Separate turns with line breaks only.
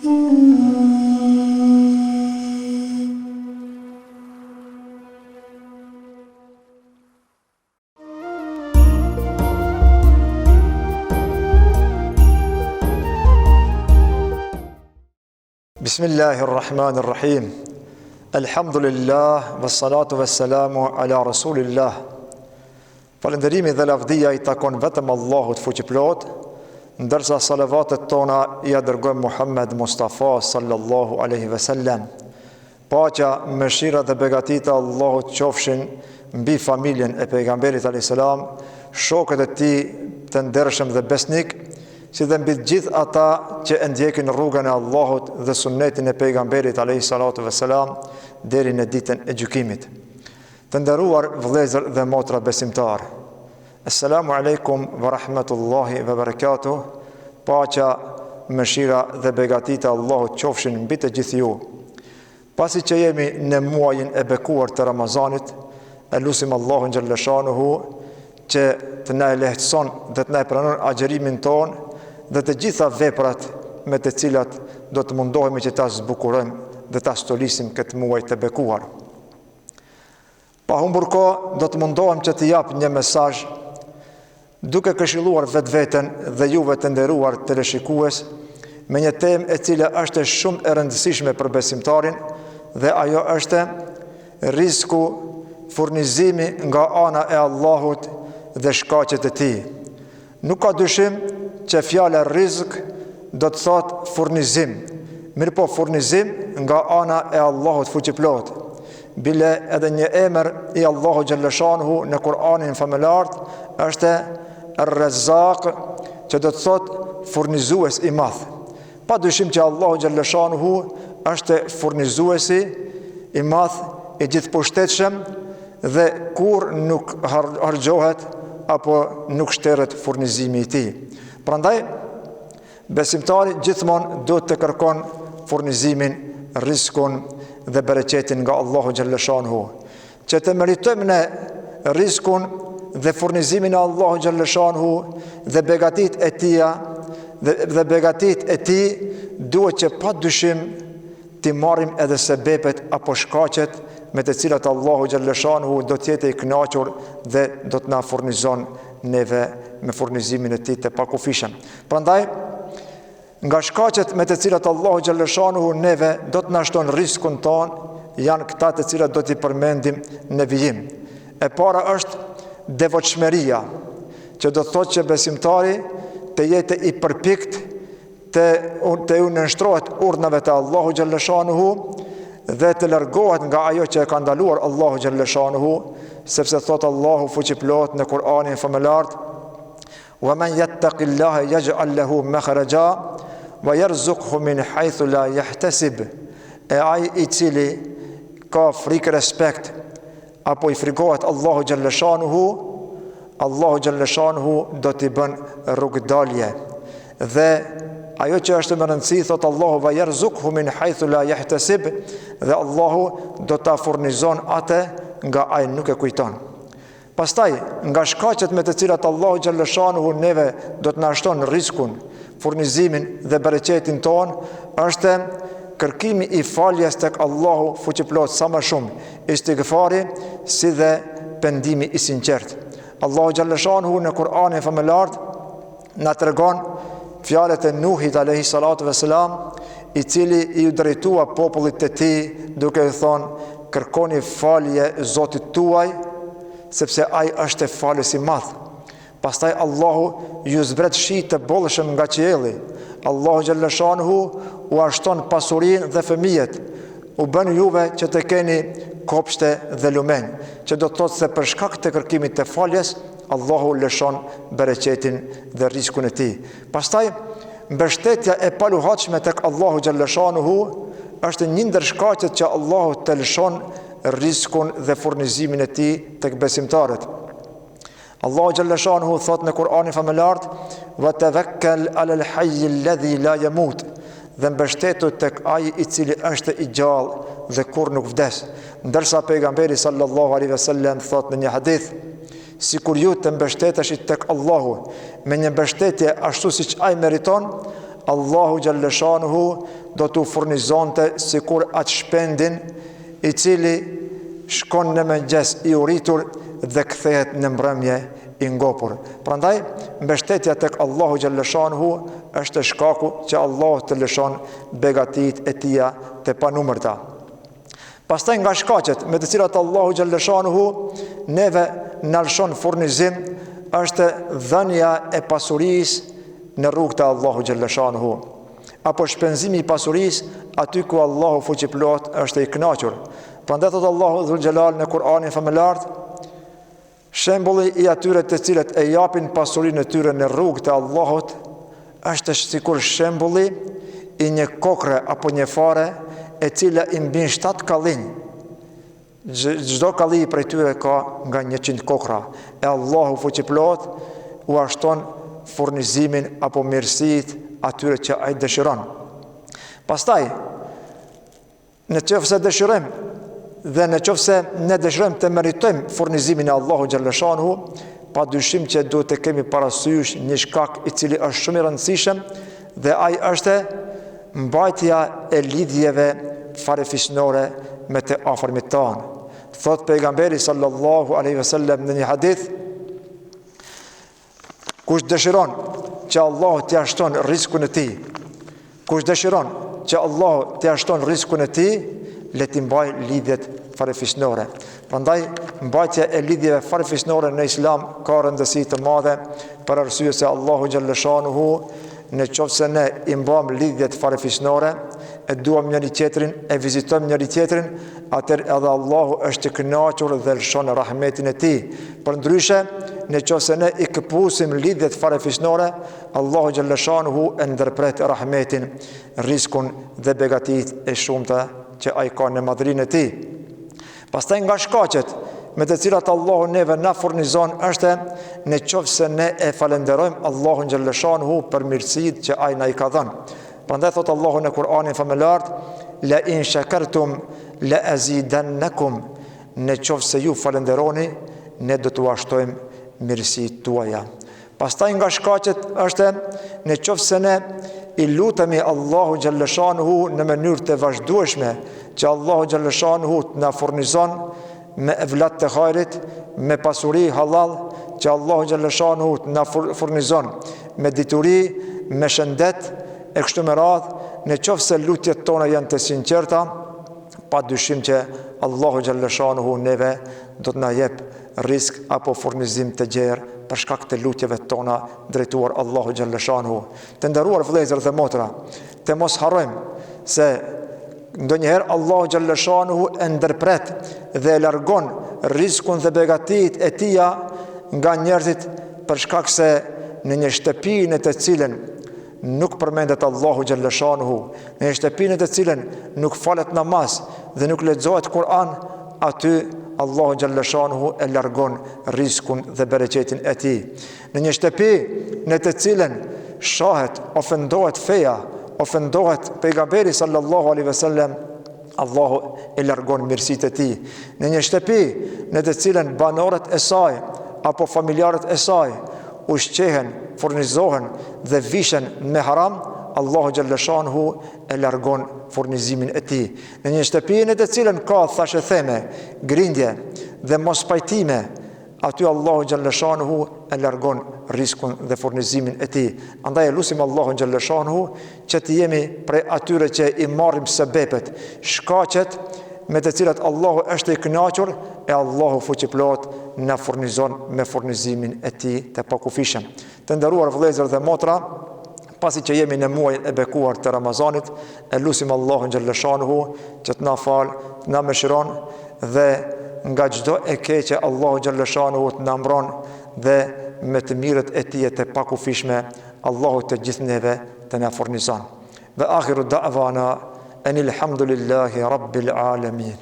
Bismillahirrahmanirrahim. Alhamdulillah, wassalatu wassalamu ala rasulillah. Falënderimi dhe lavdia i takon vetëm Allahut fuqiplot, ndërsa salavatet tona i dërgojmë Muhammed Mustafa sallallahu alaihi wasallam. Paqja, mëshira dhe begatita e Allahut qofshin mbi familjen e pejgamberit alayhis salam, shokët e tij të ndershëm dhe besnik, si dhe mbi gjithë ata që ndjekin rrugën e Allahut dhe sunnetin e pejgamberit alayhis salatu vesselam deri në ditën e gjykimit. Të nderuar vëllezër dhe motra besimtar, Assalamu alaikum wa rahmatullahi wa barakatuh. Paqja, mëshira dhe begatita e Allahut qofshin mbi të gjithë ju. Pasi që jemi në muajin e bekuar të Ramazanit, e lutim Allahun xhalla shanuhu që të na lehtëson dhe të na pranon agjërimin ton dhe të gjitha veprat me të cilat do të mundohemi që ta zbukurojmë dhe ta stolisim këtë muaj të bekuar. Pa humbur kohë, do të mundohem që të jap një mesazh duke këshilluar vetveten dhe juve të nderuar teleshikues me një temë e cila është shumë e rëndësishme për besimtarin, dhe ajo është rreziku, furnizimi nga ana e Allahut dhe shkaqet e tij. Nuk ka dyshim që fjala rrezik do të thotë furnizim, mirë po furnizim nga ana e Allahut fuqiplot. Bile edhe një emër i Allahut xhalla shanuhu në Kur'anin famëlar është Ar-Razzaq, që do të thotë furnizues i madh. Pa dyshim që Allahu xhalla shanuhu është furnizuesi i madh, i gjithëposhtetshëm dhe kur nuk harxhohet apo nuk shterret furnizimi i tij. Prandaj besimtari gjithmonë do të kërkon furnizimin, rizikun dhe bereqetin nga Allahu xhalla shanuhu. Që të meritojmë në rizikun dhe furnizimin e Allahu xhalla shanuhu dhe begatit e tija dhe begatit e tij, duhet që pa dyshim të marrim edhe sebepet apo shkaqet me të cilat Allahu xhalla shanuhu do të jetë i kënaqur dhe do të na furnizon neve me furnizimin e tij të pakufishëm. Prandaj, nga shkaqet me të cilat Allahu xhalla shanuhu neve do të na shton rrezikun ton, janë këta të cilat do t'i përmendim në vijim. E para është devotshmëria, që do të thotë që besimtari të jetë i përpikt të u nënshtrohet urdhnave të Allahu xhalla shanuhu dhe të largohet nga ajo që e ka ndaluar Allahu xhalla shanuhu, sepse thot Allahu fuqiplot në Kur'anin famëlar: "Wa man yattaqillaha yaj'al lahu makhraja wa yarzuqhu min haythu la yahtasib." E ai i cili ka frikë respekt apo i frikohet Allahu xhalla shanuhu, Allahu xhalla shanuhu do t'i bën rrugdalje. Dhe ajo që është më rëndësi, thot Allahu: "Va yarzuqhu min haythu la yahtasib", dhe Allahu do ta furnizon atë nga ai nuk e kujton. Pastaj, nga shkaqet me të cilat Allahu xhalla shanuhu neve do të na shton rrezikun, furnizimin dhe bereqetin ton, është kërkimi i faljes tek Allahu fuqiplot sa më shumë, istighfari si dhe pendimi i sinqert. Allahu xhalla shanuhu në Kur'anin famëlar na tregon fjalët e Nuhit alayhi salatu vesselam, i cili i drejtua popullit të tij duke i thonë: "Kërkoni falje Zotit tuaj, sepse ai është falës i madh." Pastaj Allahu ju zbret shi të bollshëm nga qielli. Allahu xhalla shanuhu u ashton pasurinë dhe fëmijët, u bën juve që të keni kopshte dhe lumen, që do të thotë se për shkak të kërkimit të faljes Allahu lëshon bereqetin dhe rrezikun e tij. Pastaj mbështetja e paluhatshme tek Allahu xhalla shanuhu është një ndër shkaqet që Allahu të lëshon rrezikun dhe furnizimin e tij tek besimtarët. Allahu xhalla shanuhu thot në Kur'anin famëlar: "Wa tawakkal 'ala al-hayy alladhi la yamut", dhe mbështetu tek ai i cili është i gjallë dhe kur nuk vdes. Ndërsa pejgamberi sallallahu alaihi wasallam thot në një hadith: "Sikur ju të mbështeteshit tek Allahu me një mbështetje ashtu siç ai meriton, Allahu Gjallëshanuhu do t'u furnizonte sikur atë shpendin i cili shkon në mëngjes i uritur dhe kthehet në mbrëmje i ngopur. Prandaj mbështetja tek Allahu Gjallëshanuhu është shkaku që Allahu të lëshon begatit e tia të panumërta. Pastaj nga shkaqet me të cilat Allahu Gjallëshanuhu neve na lëshon furnizim është dhënia e pasurisë në rrugë të Allahu Gjallëshanuhu, apo shpenzimi i pasurisë aty ku Allahu fuqiplot është i kënaqur. Prandaj thot Allahu Dhul Xhelal në Kur'anin famëlart, shembulli i atyre të cilët e japin pasurinë e tyre në rrugë të Allahut është sikur shembulli i një kokre apo një fare e cila i mbin 7 kallinj. Çdo kallinj prej tyre ka nga 100 kokra. E Allahu fuqiplot u ashton furnizimin apo mirësitë atyre që ai dëshiron. Pastaj, në qoftë se dëshirojmë dhe në qoftë se ne dëshirojmë të meritojmë furnizimin e Allahu Gjallëshanuhu, pa dyshim që duhet të kemi parasysh një shkak i cili është shumë i rëndësishëm dhe ai është mbajtja e lidhjeve farefisnore me të afërmit tanë. Thot pejgamberi sallallahu alaihi wasallam në një hadith, kush dëshiron që Allahu t'i ashton rrezikun e tij, kush dëshiron që Allahu t'i ashton rrezikun e tij, le t'i mbaj lidhjet farefisnore. Prandaj mbajtja e lidhjeve farefisnore në Islam ka rëndësi të madhe për arsye se Allahu Gjallëshanuhu në qoftë se ne i mbajmë lidhjet farefisnore, e duam njëri tjetrin, e vizitojmë njëri tjetrin, atëherë edhe Allahu është i kënaqur dhe lëshon rahmetin e tij. Përndryshe, në qoftë se ne i këpusim lidhjet farefisnore, Allahu Gjallëshanuhu e ndërpret rahmetin, rizikun dhe begatit e shumta që ai ka në madhrinë e tij. Pastaj nga shkaqet me të cilat Allahu neve na furnizon është në qoftë se ne e falenderojmë Allahun Gjallëshanuhu për mirësitë që ai na i ka dhënë. Prandaj thot Allahu në Kur'anin famëlart, la in shakartum la azidannakum, në qoftë se ju falenderoni, ne do t'u ashtojmë mirësitë tuaja. Pastaj nga shkaqet është në qoftë se ne i lutemi Allahu Gjallëshanuhu në mënyrë të vazhdueshme që Allahu Gjallëshanuhu na furnizon me evlat të hajrit, me pasuri halal, që Allahu Gjallëshanuhu na furnizon me dituri, me shëndet, e kështu me radhë, në qoftë se lutjet tona janë të sinqerta, pa dyshim që Allahu Gjallëshanuhu neve do të na jep risk apo furnizim të gjerë për shkak të lutjeve tona drejtuar Allahu Gjallëshanuhu. Të nderuar vëllezër dhe motra, të mos harrojmë se ndonjëherë Allahu Gjallëshanuhu e ndërpret dhe e largon rizikun dhe begatit e tija nga njerëzit për shkak se në një shtëpi në të cilën nuk përmendet Allahu Gjallëshanuhu, në një shtëpi në të cilën nuk falet namaz dhe nuk lexohet Kur'an, aty Allahu Gjallëshanuhu e largon rizikun dhe bereqetin e tij. Në një shtëpi në të cilën shahet, ofendohet feja, ofendohet pejgamberi sallallahu alaihi wasallam, Allahu e largon mirësitë e tij. Në një shtëpi në të cilën banorët e saj apo familjarët e saj ushqehen, furnizohen dhe vishen me haram, Allahu Gjallëshanuhu e largon furnizimin e tij. Në një shtëpi në të cilën ka thashë theme, grindje dhe mos pajtime, aty Allahu Gjallëshanuhu e largon riskun dhe furnizimin e tij. Andaj lutim Allahun Gjallëshanuhu që të jemi prej atyre që i marrim sebepet, shkaqet me të cilat Allahu është i kënaqur e Allahu fuqiplot na furnizon me furnizimin e tij të pakufishëm. Të nderuar vëllezër dhe motra, pasi që jemi në muajin e bekuar të Ramazanit, e lutim Allahun Gjallëshanuhu që të na falë, të na mëshiron dhe nga çdo e keqe Allahu Gjallëshanuhu të na mbron dhe me të mirët e tij të pakufishme Allahu të gjithë neve të na furnizon. Wa akhiru da'wana anil hamdulillahi rabbil alamin.